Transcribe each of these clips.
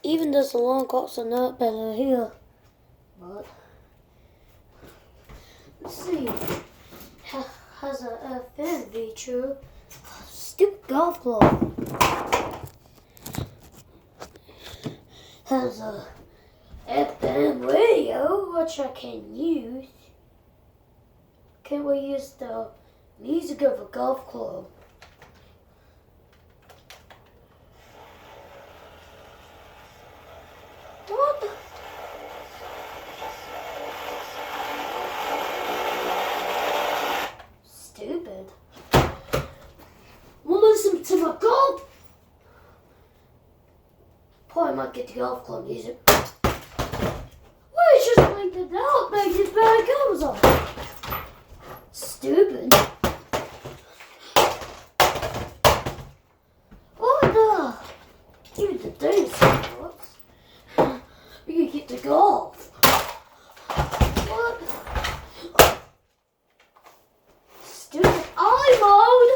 Even though the long cots are not better here. But let's see. Has a fan feature. Stupid golf club. Has a FM radio, which I can use. Can we use the music of a golf club? What the? Stupid. We'll listen to my golf. Probably might get the golf club music. We just blinked it out, make it back Amazon. Stupid. What the? Even the days. We can get to golf. What? Stupid imode.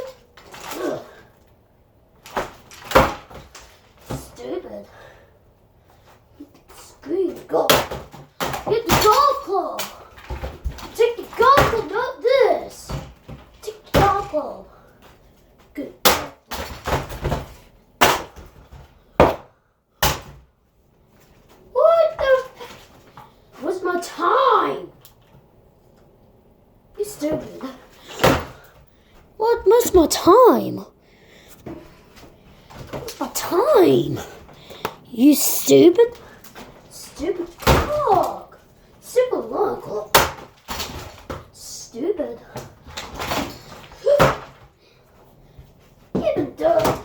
Stupid. Screw the golf. Get the golf club. Take the golf club, not this. Take the golf club. Good. What the? What's my time? You stupid. What's my time? What's my time? You stupid? Stupid clock. Stupid long clock. Stupid. Even dumb.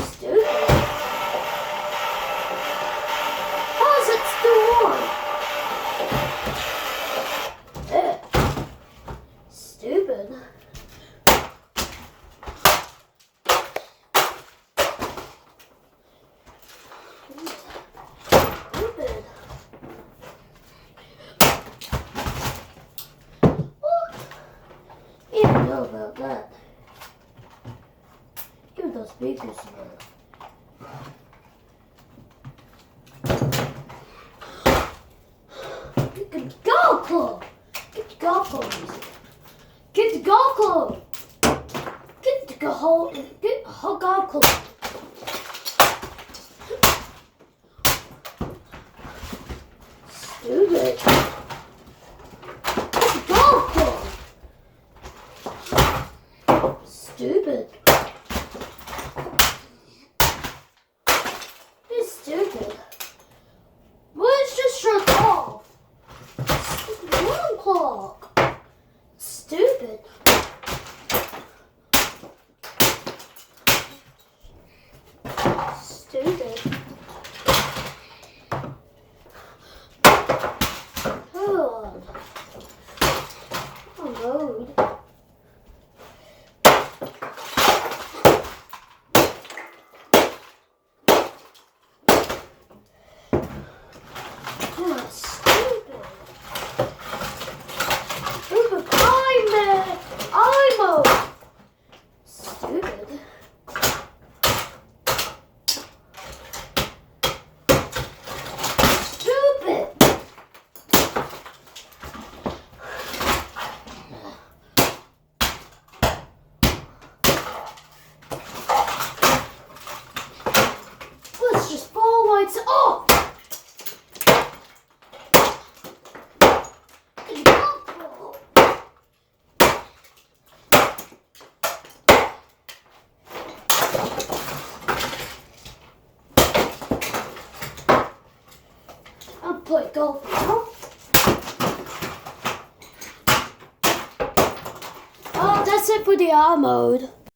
Stupid. How is it still on? Stupid. Stupid. What? You don't know about that. Even those speakers are. Get the golf club. Get the golf club music. Get the golf club. Get the whole golf club. Stupid. Get the golf club. Stupid. You're stupid. Let's just shut off. Stupid alarm clock. Stupid. Stupid. Oh. Load. Oh, stupid. Stupid imode. Stupid. Stupid. Let's just fall lights off. I'll play golf now. Oh, that's it for the R mode.